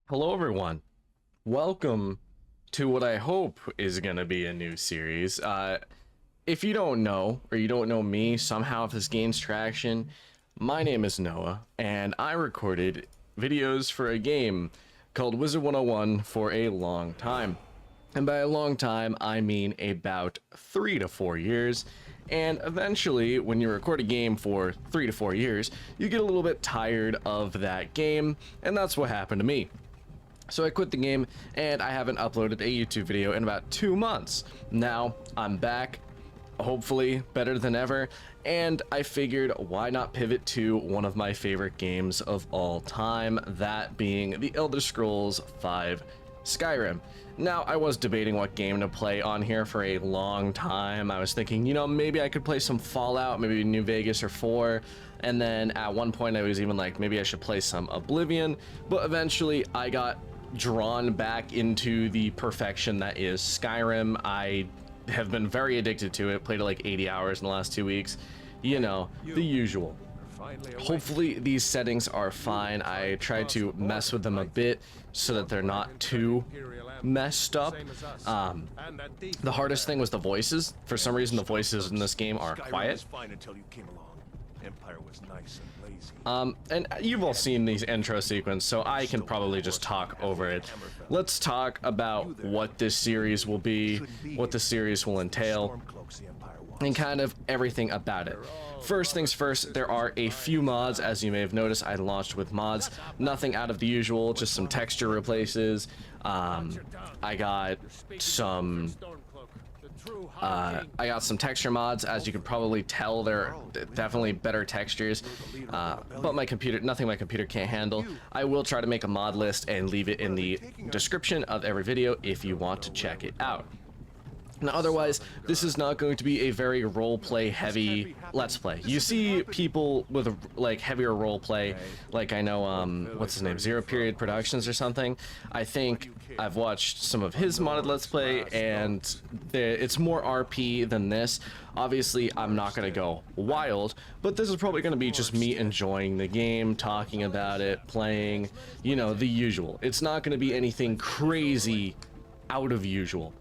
Hello, everyone. Welcome to what I hope is going to be a new series. If you don't know, or you don't know me, somehow if this gains traction, my name is Noah, and I recorded videos for a game called Wizard 101 for a long time. And by a long time, I mean about 3 to 4 years. And eventually, when you record a game for 3 to 4 years, you get a little bit tired of that game, and that's what happened to me. So I quit the game, and I haven't uploaded a YouTube video in about 2 months. Now, I'm back, hopefully better than ever, and I figured why not pivot to one of my favorite games of all time, that being The Elder Scrolls V Skyrim. Now, I was debating what game to play on here for a long time. I was thinking, maybe I could play some Fallout, maybe New Vegas or 4, and then at one point I was even like, maybe I should play some Oblivion, but eventually I got drawn back into the perfection that is Skyrim. I have been very addicted to it, played it like 80 hours in the last 2 weeks, the usual. Hopefully these settings are fine. I tried to mess with them a bit so that they're not too messed up. The hardest thing was the voices. For some reason the voices in this game are quiet. Empire was nice and lazy. And you've all seen these intro sequence, so I can probably just talk over it. Let's talk about what this series will be, what the series will entail, and kind of everything about it. First things first, there are a few mods. As you may have noticed, I launched with mods. Nothing out of the usual, just some texture replaces. I got some texture mods. As you can probably tell, they're definitely better textures, but nothing my computer can't handle. I will try to make a mod list and leave it in the description of every video if you want to check it out. Now, otherwise, this is not going to be a very roleplay heavy Let's Play. You see people with like heavier roleplay, like I know, what's his name, Zero Period Productions or something. I think I've watched some of his modded Let's Play, and it's more RP than this. Obviously, I'm not going to go wild, but this is probably going to be just me enjoying the game, talking about it, playing, the usual. It's not going to be anything crazy out of usual.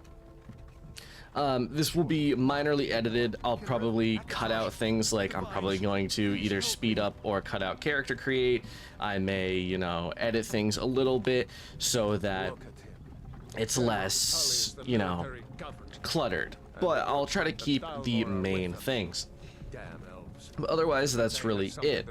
This will be minorly edited. I'll probably cut out things like I'm probably going to either speed up or cut out character create. I may, edit things a little bit so that it's less, cluttered. But I'll try to keep the main things. But otherwise, that's really it.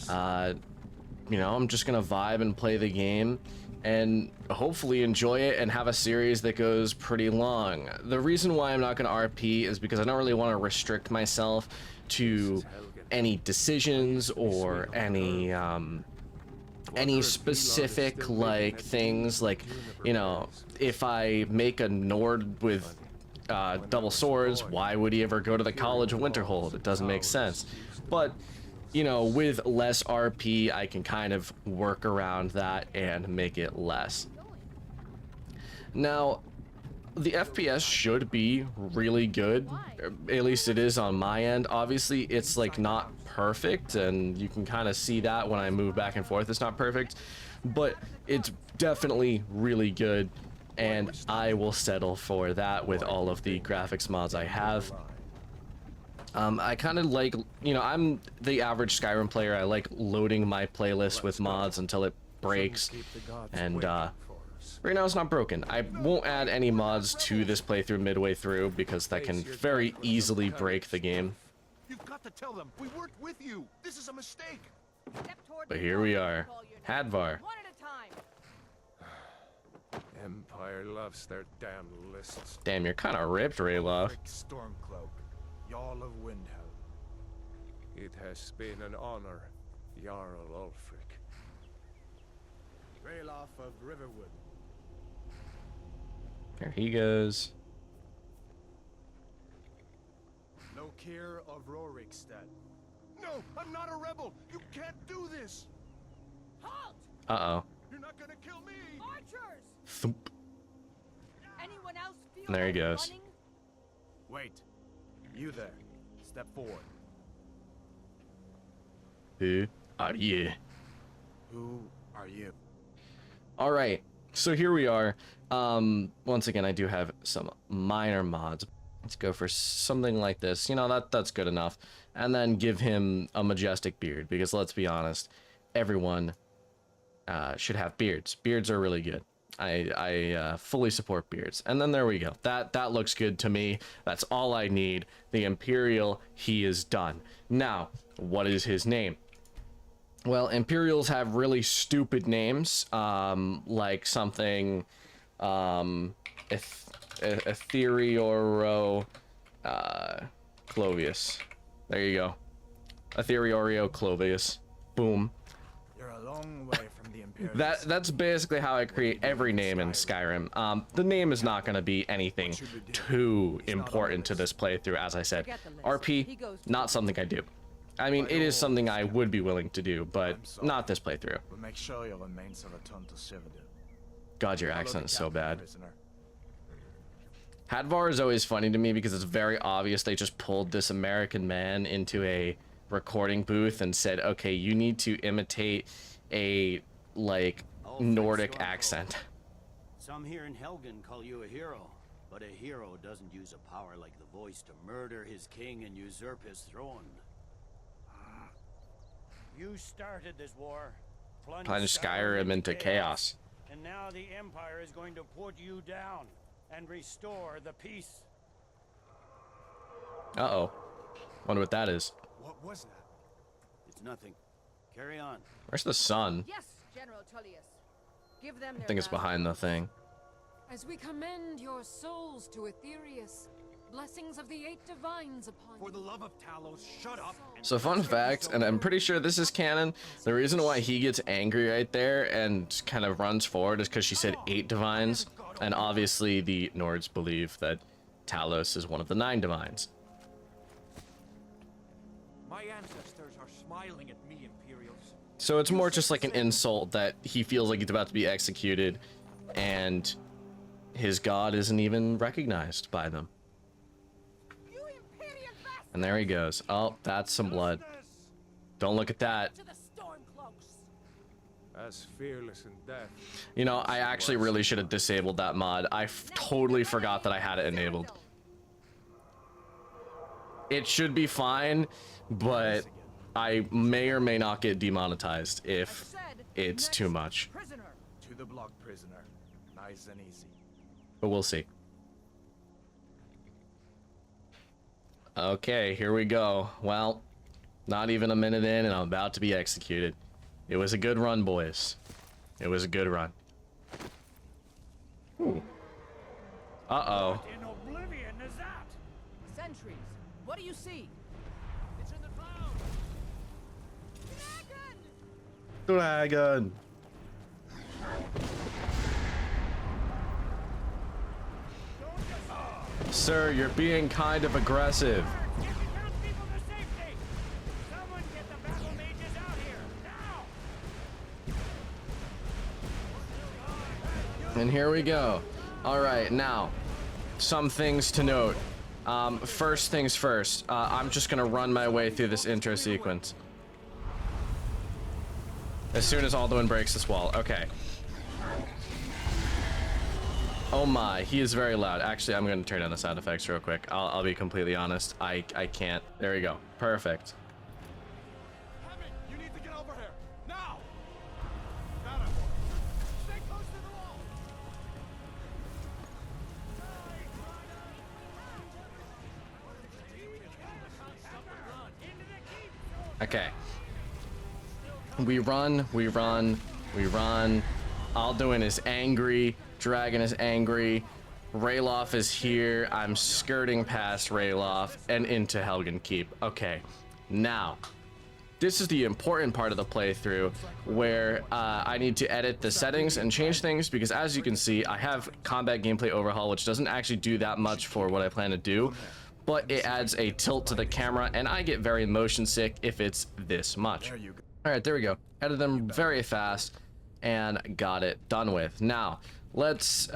I'm just gonna vibe and play the game and hopefully enjoy it and have a series that goes pretty long. The reason why I'm not going to RP is because I don't really want to restrict myself to any decisions or any specific like things like, if I make a Nord with double swords, why would he ever go to the College of Winterhold? It doesn't make sense. But with less RP, I can kind of work around that and make it less. Now, the FPS should be really good, at least it is on my end. Obviously, it's like not perfect, and you can kind of see that when I move back and forth, it's not perfect, but it's definitely really good, and I will settle for that with all of the graphics mods I have. I kind of like, I'm the average Skyrim player. I like loading my playlist with mods until it breaks, and right now it's not broken. I won't add any mods to this playthrough midway through because that can very easily break the game. You've got to tell them we worked with you. This is a mistake. But here we are, Hadvar. Empire loves their damn lists. Damn, you're kind of ripped, Rayloff. Stormcloak, Jarl of Windhelm. It has been an honor, Jarl Ulfric. Rayloff of Riverwood. There he goes. Lokir of Rorikstead. No, I'm not a rebel. You can't do this. Halt! Uh-oh. You're not gonna kill me. Archers! Thump. Anyone else feel There he like goes. running? Wait. You there. Step forward. Who are you? Who are you? All right, so here we are. Once again, I do have some minor mods. Let's go for something like this. You know, that's good enough. And then give him a majestic beard, because let's be honest, everyone should have beards. Beards are really good. I fully support beards. And then there we go. That looks good to me. That's all I need. The Imperial, he is done. Now, what is his name? Well, Imperials have really stupid names, like something, Ethereoro, Clovius. There you go. Ethereorio Clovius. Boom. You're a long way from the Imperial. That's basically how I create every name in Skyrim. The name is not going to be anything too important to this playthrough, as I said. RP, not something I do. I mean, it is something I would be willing to do, but not this playthrough. We'll make sure your remains are returned to Citadel. God, your accent is so bad. Hadvar is always funny to me because it's very obvious they just pulled this American man into a recording booth and said, okay, you need to imitate a, like, Nordic accent. Some here in Helgen call you a hero, but a hero doesn't use a power like the voice to murder his king and usurp his throne. You started this war, Plunge Skyrim into chaos. and now the Empire is going to put you down and restore the peace. Uh-oh. Wonder what that is. What was that? It's nothing. Carry on. Where's the sun? Yes, General Tullius. Give them I think it's behind the thing. As we commend your souls to Aetherius, blessings of the 8 divines upon you. For the love of Talos, shut up. So fun fact, and I'm pretty sure this is canon, the reason why he gets angry right there and kind of runs forward is because she said 8 divines, and obviously the Nords believe that Talos is one of the 9 divines. My ancestors are smiling at me, Imperials. So it's more just like an insult that he feels like he's about to be executed, and his god isn't even recognized by them. You Imperial bastard! And there he goes. Oh, that's some blood. Don't look at that. To the Stormcloaks! As fearless in death. You know, I actually really should have disabled that mod. I totally forgot that I had it enabled. It should be fine, but I may or may not get demonetized if it's too much. Prisoner! To the block, prisoner. Nice and easy. But we'll see. Okay, here we go. Well, not even a minute in and I'm about to be executed. It was a good run, boys. It was a good run. Ooh. Uh-oh. What in oblivion is that? Sentries! What do you see? It's in the clouds. Dragon! Dragon. Sir, you're being kind of aggressive. Get the townspeople to safety! Someone get the battle mages out here, now! And here we go. All right, now, some things to note. First things first, I'm just gonna run my way through this intro sequence. As soon as Alduin breaks this wall. Okay. Oh my, he is very loud. Actually, I'm gonna turn down the sound effects real quick. I'll be completely honest. I can't. There we go. Perfect. Hammond, you need to get over here. Now! Got him. Stay close to the wall. Okay. We run. Alduin is angry. Dragon is angry. Rayloff is here. I'm skirting past Rayloff and into Helgen Keep. Okay. Now, this is the important part of the playthrough where I need to edit the settings and change things because as you can see, I have combat gameplay overhaul, which doesn't actually do that much for what I plan to do, but it adds a tilt to the camera and I get very motion sick if it's this much. There you go. All right, there we go. Edit them very fast and got it done with. Now, let's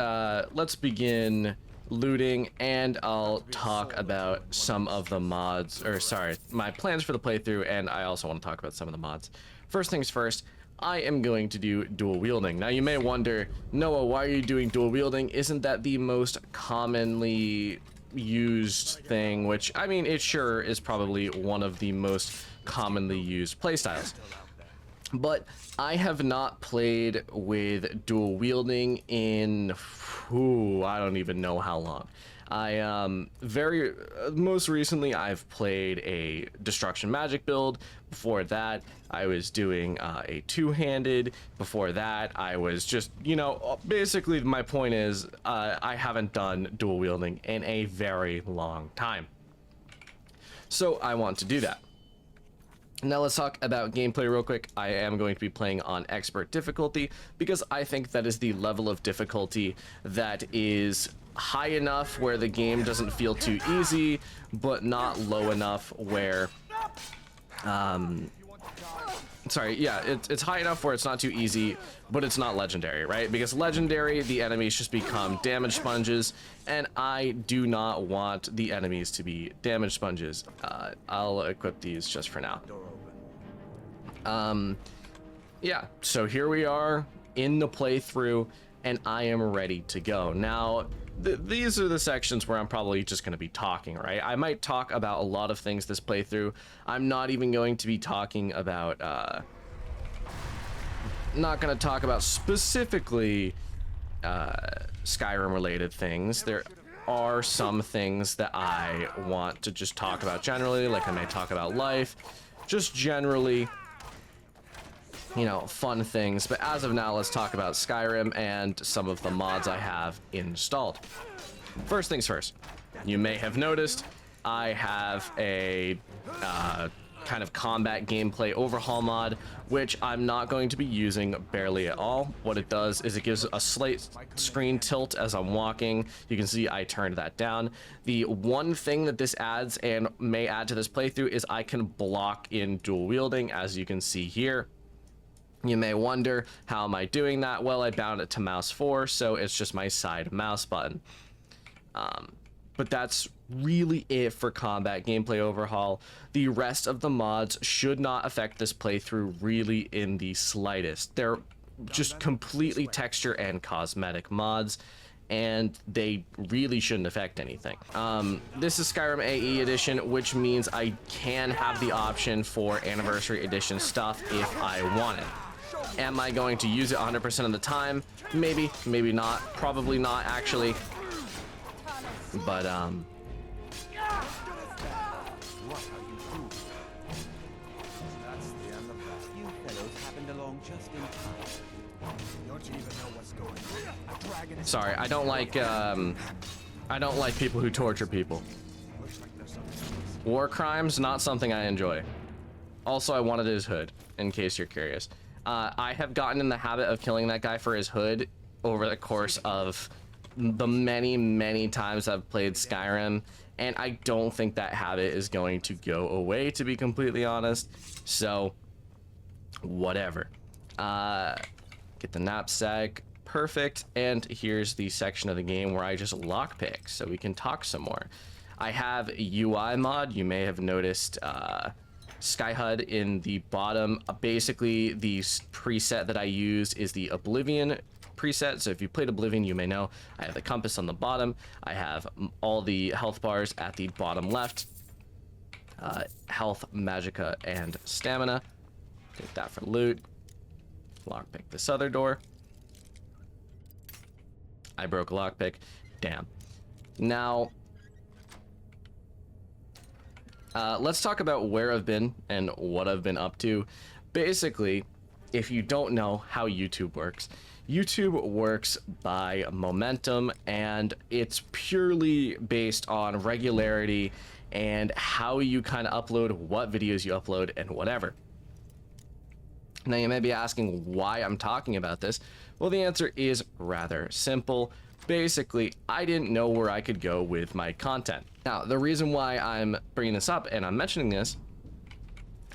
begin looting and I'll talk about some of the mods, or sorry, my plans for the playthrough, and I also want to talk about some of the mods. First things first, I am going to do dual wielding. Now you may wonder, Noah, why are you doing dual wielding? Isn't that the most commonly used thing? Which, I mean, it sure is probably one of the most commonly used playstyles. But I have not played with dual wielding in, I don't even know how long. Most recently I've played a destruction magic build. Before that I was doing a two-handed. Before that I was just, you know, basically my point is I haven't done dual wielding in a very long time. So I want to do that. Now let's talk about gameplay real quick. I am going to be playing on expert difficulty because I think that is the level of difficulty that is high enough where the game doesn't feel too easy, but not low enough where it's high enough where it's not too easy, but it's not legendary, right? Because legendary, the enemies just become damage sponges, and I do not want the enemies to be damage sponges. I'll equip these just for now. Yeah, so here we are in the playthrough, and I am ready to go. Now, these are the sections where I'm probably just going to be talking, right? I might talk about a lot of things this playthrough. I'm not even going to be talking about, not going to talk about specifically Skyrim related things. There are some things that I want to just talk about generally, like I may talk about life, just generally, you know, fun things. But as of now, let's talk about Skyrim and some of the mods I have installed. First things first, you may have noticed I have a kind of combat gameplay overhaul mod, which I'm not going to be using barely at all. What it does is it gives a slight screen tilt as I'm walking. You can see I turned that down. The one thing that this adds and may add to this playthrough is I can block in dual wielding, as you can see here. You may wonder, how am I doing that? Well, I bound it to mouse 4, so it's just my side mouse button. But that's really it for combat gameplay overhaul. The rest of the mods should not affect this playthrough really in the slightest. They're just completely texture and cosmetic mods, and they really shouldn't affect anything. This is Skyrim AE edition, which means I can have the option for anniversary edition stuff if I want it. Am I going to use it 100% of the time? Maybe, maybe not, probably not actually. But sorry, I don't like people who torture people. War crimes, not something I enjoy. Also, I wanted his hood, in case you're curious. I have gotten in the habit of killing that guy for his hood over the course of the many times I've played Skyrim, and I don't think that habit is going to go away, to be completely honest. So whatever. Get the knapsack, perfect. And here's the section of the game where I just lockpick, so we can talk some more. I have a UI mod. You may have noticed SkyHUD in the bottom. Basically, the preset that I use is the Oblivion preset. So if you played Oblivion, you may know I have the compass on the bottom. I have all the health bars at the bottom left. Health, magicka, and stamina. Take that for loot. Lockpick this other door. I broke a lockpick. Damn. Now, let's talk about where I've been and what I've been up to. Basically, if you don't know how YouTube works by momentum, and it's purely based on regularity and how you kind of upload, what videos you upload, and whatever. Now you may be asking why I'm talking about this. Well, the answer is rather simple. Basically, I didn't know where I could go with my content. Now, the reason why I'm bringing this up and I'm mentioning this,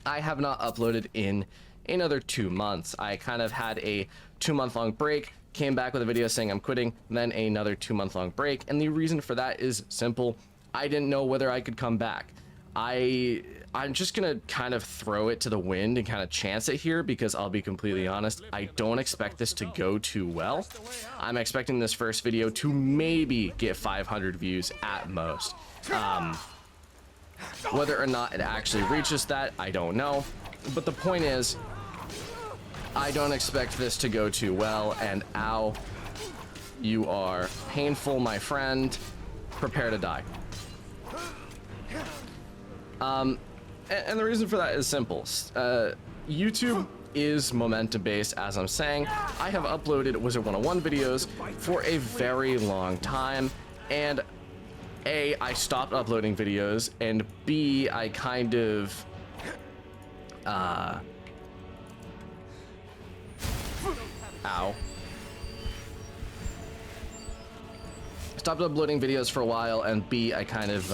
I have not uploaded in another 2 months. I kind of had a 2-month-long break, came back with a video saying I'm quitting, then another 2-month-long break. And the reason for that is simple. I didn't know whether I could come back. I'm just gonna kind of throw it to the wind and kind of chance it here, because I'll be completely honest, I don't expect this to go too well. I'm expecting this first video to maybe get 500 views at most. Whether or not it actually reaches that, I don't know. But the point is, I don't expect this to go too well, and ow, you are painful, my friend. Prepare to die. And the reason for that is simple. YouTube is momentum based, as I'm saying. I have uploaded Wizard 101 videos for a very long time, and A, I stopped uploading videos, and B, I kind of ow. Stopped uploading videos for a while, and B, I kind of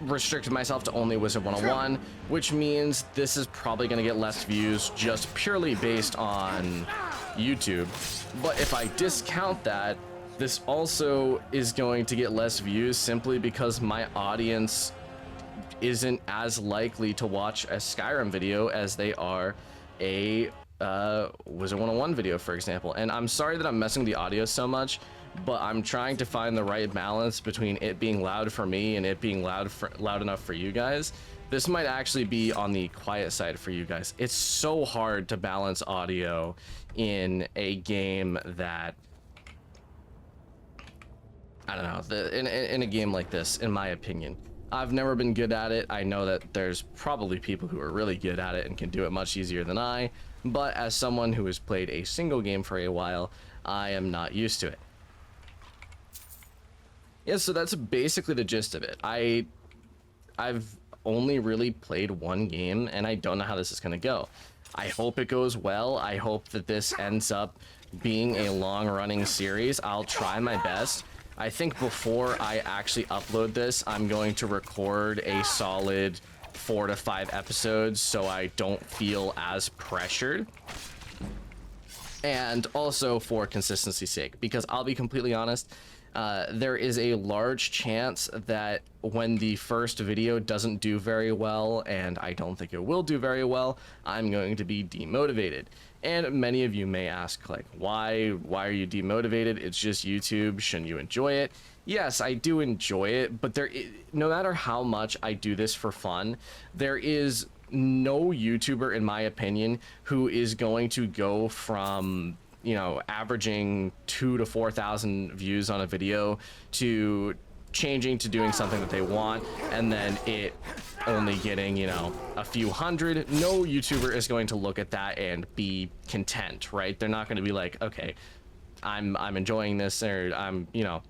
restricted myself to only Wizard 101, which means this is probably going to get less views just purely based on YouTube. But if I discount that, this also is going to get less views simply because my audience isn't as likely to watch a Skyrim video as they are a Wizard 101 video, for example. And I'm sorry that I'm messing with the audio so much, but I'm trying to find the right balance between it being loud for me and it being loud enough for you guys. This might actually be on the quiet side for you guys. It's so hard to balance audio in a game that, I don't know, in a game like this, in my opinion. I've never been good at it. I know that there's probably people who are really good at it and can do it much easier than I, but as someone who has played a single game for a while, I am not used to it. Yeah, so that's basically the gist of it. I've only really played one game, and I don't know how this is going to go. I hope it goes well. I hope that this ends up being a long-running series. I'll try my best. I think before I actually upload this, I'm going to record a solid 4 to 5 episodes so I don't feel as pressured. And also for consistency's sake, because I'll be completely honest, there is a large chance that when the first video doesn't do very well, and I don't think it will do very well, I'm going to be demotivated. And many of you may ask, like, why are you demotivated? It's just YouTube. Shouldn't you enjoy it? Yes, I do enjoy it, but no matter how much I do this for fun, there is no YouTuber, in my opinion, who is going to go from, you know, averaging 2,000 to 4,000 views on a video to changing to doing something that they want and then it only getting, you know, a few hundred. No YouTuber is going to look at that and be content, right? They're not going to be like, okay, I'm enjoying this, or I'm, you know,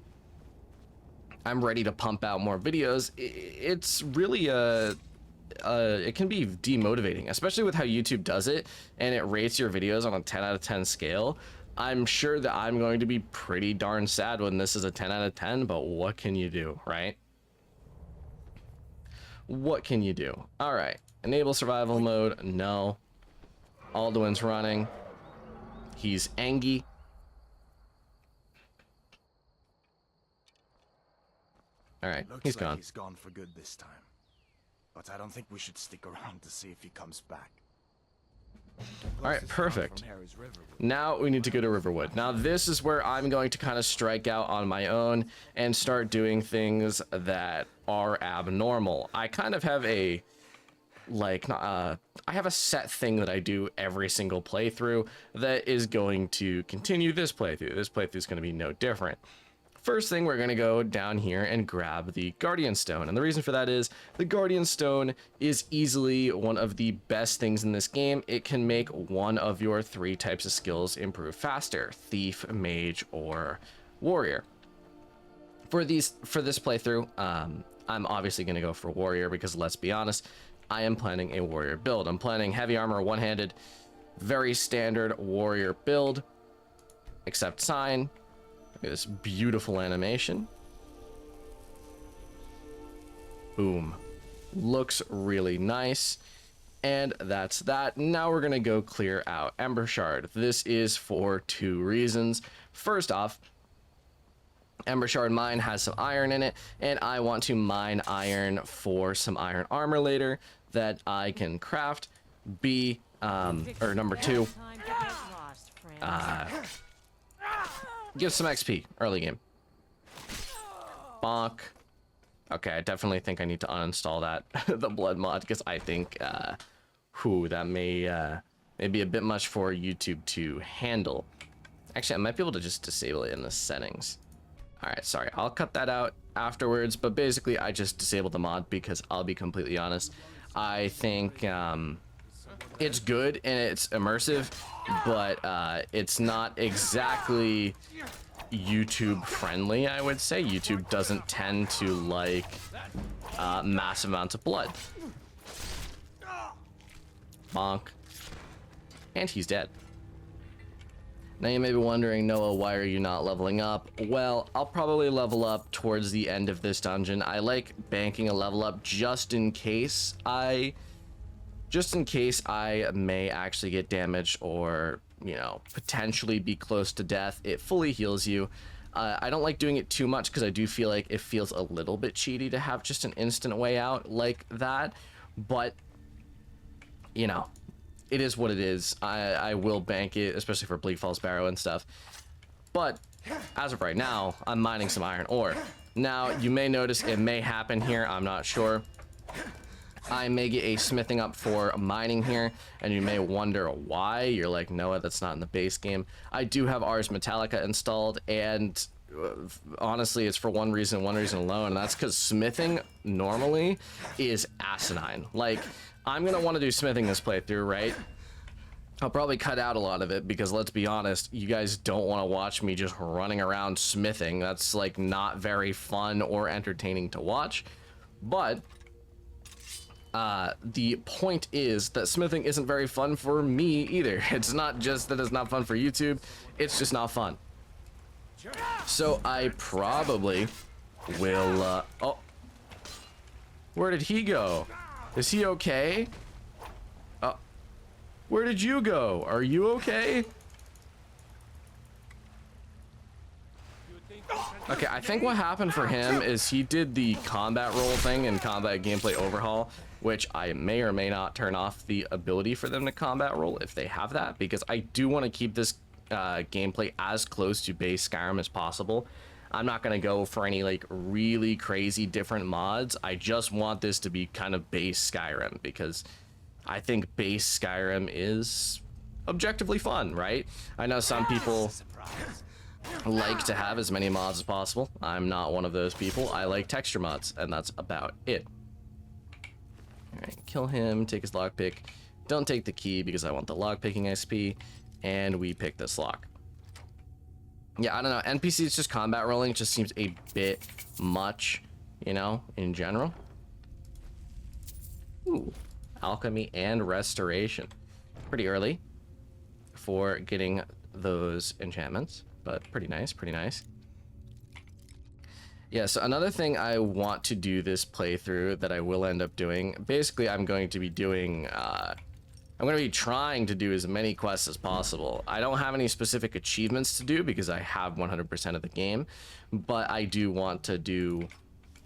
I'm ready to pump out more videos. It's really it can be demotivating, especially with how YouTube does it and it rates your videos on a 10 out of 10 scale. I'm sure that I'm going to be pretty darn sad when this is a 10 out of 10, but what can you do, right? What can you do? All right, enable survival mode. No. Alduin's running. He's angry. All right, Looks he's like gone. he's gone for good this time. But I don't think we should stick around to see if he comes back. All right, perfect. Now we need to go to Riverwood. Now this is where I'm going to kind of strike out on my own and start doing things that are abnormal. I kind of have a, like, I have a set thing that I do every single playthrough that is going to continue this playthrough. This playthrough is going to be no different. First thing, we're going to go down here and grab the Guardian Stone. And the reason for that is the Guardian Stone is easily one of the best things in this game. It can make one of your 3 types of skills improve faster: Thief, Mage, or Warrior. For this playthrough, I'm obviously going to go for Warrior because, let's be honest, I am planning a Warrior build. I'm planning heavy armor, one-handed, very standard Warrior build, except sign. Look at this beautiful animation. Boom. Looks really nice. And that's that. Now we're going to go clear out Ember Shard. This is for 2 reasons. First off, Ember Shard Mine has some iron in it, and I want to mine iron for some iron armor later that I can craft. Or number 2, Time to get lost, friend. give some XP early game. Bonk. Okay, I definitely think I need to uninstall that, the blood mod, because I think, that may be a bit much for YouTube to handle. Actually, I might be able to just disable it in the settings. All right, sorry, I'll cut that out afterwards, but basically I just disabled the mod because I'll be completely honest. I think it's good and it's immersive, but it's not exactly YouTube friendly, I would say. YouTube doesn't tend to like massive amounts of blood. Bonk. And he's dead. Now you may be wondering, Noah, why are you not leveling up? Well, I'll probably level up towards the end of this dungeon. I like banking a level up just in case I may actually get damaged or, you know, potentially be close to death. It fully heals you. I don't like doing it too much because I do feel like it feels a little bit cheaty to have just an instant way out like that. But, you know, it is what it is. I will bank it, especially for Bleak Falls Barrow and stuff. But as of right now, I'm mining some iron ore. Now, you may notice it may happen here. I'm not sure. I may get a smithing up for mining here, and you may wonder why. You're like, Noah, that's not in the base game. I do have Ars Metallica installed, and honestly, it's for one reason alone, and that's because smithing normally is asinine. Like, I'm gonna want to do smithing this playthrough, right? I'll probably cut out a lot of it because, let's be honest, you guys don't want to watch me just running around smithing. That's like not very fun or entertaining to watch. But the point is that smithing isn't very fun for me either. It's not just that it's not fun for YouTube, it's just not fun. So I probably will oh, where did he go? Is he okay? Where did you go? Are you okay? Okay, I think what happened for him is he did the combat roll thing in Combat Gameplay Overhaul, which I may or may not turn off the ability for them to combat roll if they have that, because I do want to keep this gameplay as close to base Skyrim as possible. I'm not going to go for any like really crazy different mods. I just want this to be kind of base Skyrim, because I think base Skyrim is objectively fun, right? I know some people like to have as many mods as possible. I'm not one of those people. I like texture mods, and that's about it. Alright, kill him, take his lockpick. Don't take the key because I want the lockpicking XP, and we pick this lock. Yeah, I don't know. NPCs just combat rolling just seems a bit much, you know, in general. Ooh, alchemy and restoration. Pretty early for getting those enchantments, but pretty nice, pretty nice. Yeah, so another thing I want to do this playthrough that I will end up doing, basically I'm going to be doing, I'm going to be trying to do as many quests as possible. I don't have any specific achievements to do because I have 100% of the game, but I do want to do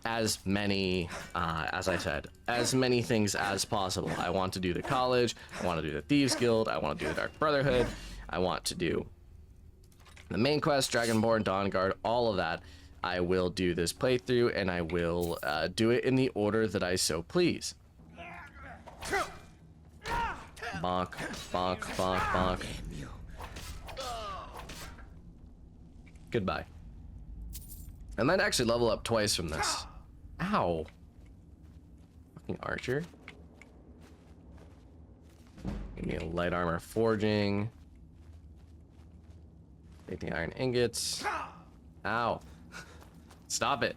as many, as I said, as many things as possible. I want to do the college, I want to do the Thieves Guild, I want to do the Dark Brotherhood, I want to do the main quest, Dragonborn, Dawnguard, all of that. I will do this playthrough, and I will do it in the order that I so please. Bonk, bonk, bonk, bonk. Goodbye. I might actually level up twice from this. Ow. Fucking archer. Give me a light armor forging. Take the iron ingots. Ow. Stop it.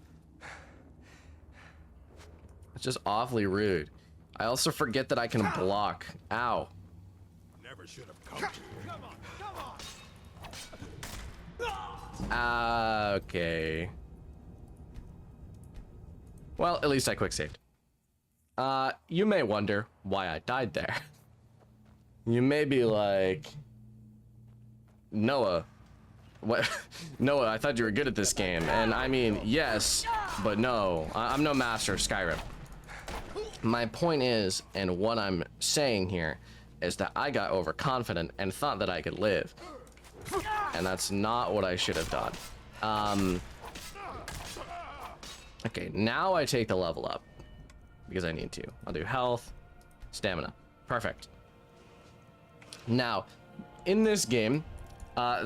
It's just awfully rude. I also forget that I can block. Ow. Never should have come here. Okay. Well, at least I quick saved. You may wonder why I died there. You may be like, Noah, What? No, I thought you were good at this game. And I mean, yes, but no. I'm no master of Skyrim. My point is, and what I'm saying here, is that I got overconfident and thought that I could live. And that's not what I should have done. Okay, now I take the level up. Because I need to. I'll do health, stamina. Perfect. Now, in this game,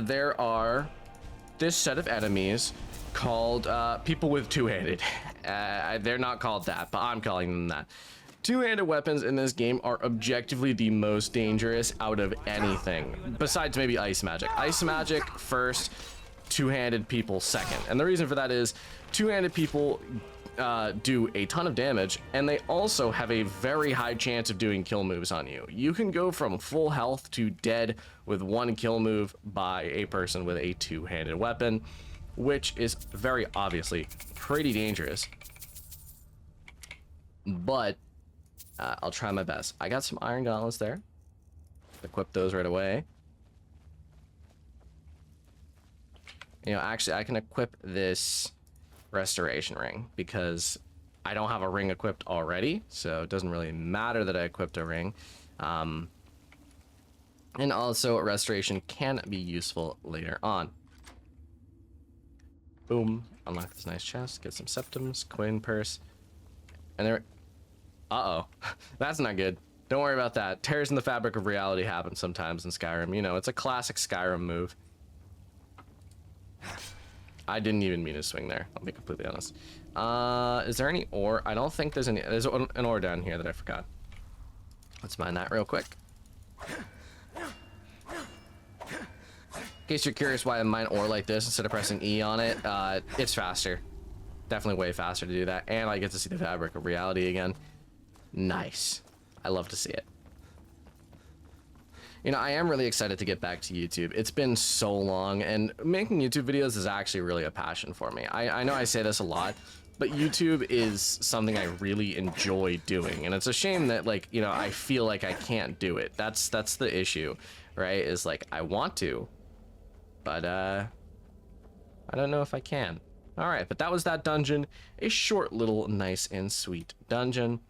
there are this set of enemies called people with two-handed. They're not called that, but I'm calling them that. Two-handed weapons in this game are objectively the most dangerous out of anything, besides maybe ice magic. Ice magic first, two-handed people second. And the reason for that is two-handed people do a ton of damage, and they also have a very high chance of doing kill moves on you. You can go from full health to dead with one kill move by a person with a two-handed weapon, which is very obviously pretty dangerous. But I'll try my best. I got some iron gauntlets there. Equip those right away. You know, actually, I can equip this restoration ring because I don't have a ring equipped already, so it doesn't really matter that I equipped a ring. And also restoration can be useful later on. Boom, unlock this nice chest, get some septums, coin purse, and there. Uh-oh. That's not good. Don't worry about that. Tears in the fabric of reality happen sometimes in Skyrim. You know, it's a classic Skyrim move. I didn't even mean to swing there, I'll be completely honest. Is there any ore? I don't think there's any. There's an ore down here that I forgot. Let's mine that real quick. In case you're curious why I mine ore like this instead of pressing E on it, it's faster. Definitely way faster to do that. And I get to see the fabric of reality again. Nice. I love to see it. You know, I am really excited to get back to YouTube. It's been so long, and making YouTube videos is actually really a passion for me. I know I say this a lot, but YouTube is something I really enjoy doing, and it's a shame that, like, you know, I feel like I can't do it. That's the issue, right? Is like, I want to, but I don't know if I can. All right, but that was that dungeon. A short little nice and sweet dungeon.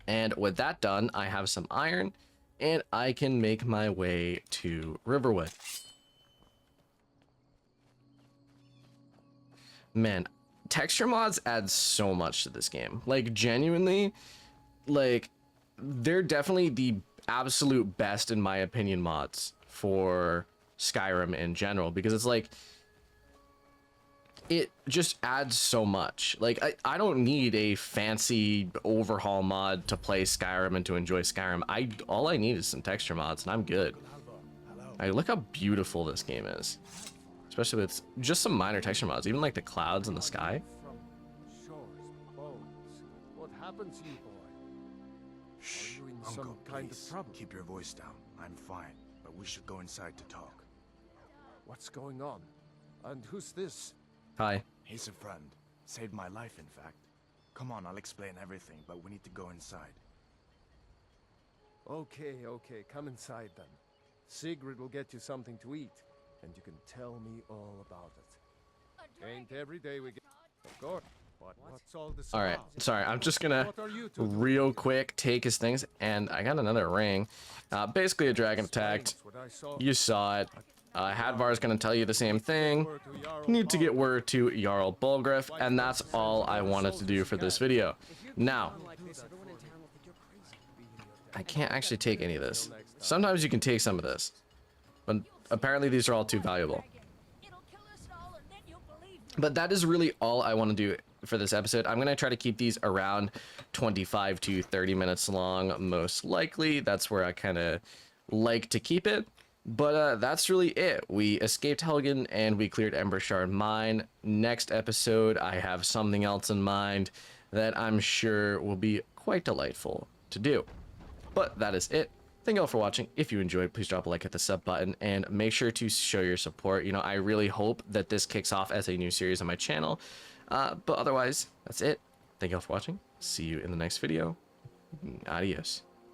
And with that done, I have some iron, and I can make my way to Riverwood. Man, texture mods add so much to this game. Like, genuinely, like, they're definitely the absolute best, in my opinion, mods for Skyrim in general, because it's like, it just adds so much. Like, I don't need a fancy overhaul mod to play Skyrim and to enjoy Skyrim. All I need is some texture mods, and I'm good. Look how beautiful this game is, especially with just some minor texture mods, even like the clouds in the sky. What happened to you, boy? Shh, Are you in Uncle, some kind of please. trouble? Keep your voice down. I'm fine, but we should go inside to talk. What's going on? And who's this? Hi. He's a friend. Saved my life, in fact. Come on, I'll explain everything, but we need to go inside. Okay, come inside then. Sigrid will get you something to eat, and you can tell me all about it. Ain't every day we get... Of course. What's all this All right, about? sorry, I'm just gonna What are you two doing? real quick take his things, and I got another ring. Basically a dragon attacked. That's what I saw. You saw it. Hadvar's gonna tell you the same thing. Need to get word to Jarl Bulgriff, and that's all I wanted to do for this video. Now, I can't actually take any of this. Sometimes you can take some of this, but apparently these are all too valuable. But that is really all I want to do for this episode. I'm going to try to keep these around 25 to 30 minutes long, most likely. That's where I kind of like to keep it. But that's really it. We escaped Helgen and we cleared Embershard Mine. Next episode, I have something else in mind that I'm sure will be quite delightful to do. But that is it. Thank you all for watching. If you enjoyed, please drop a like, hit the sub button, and make sure to show your support. You know, I really hope that this kicks off as a new series on my channel. But otherwise, that's it. Thank you all for watching. See you in the next video. Adios.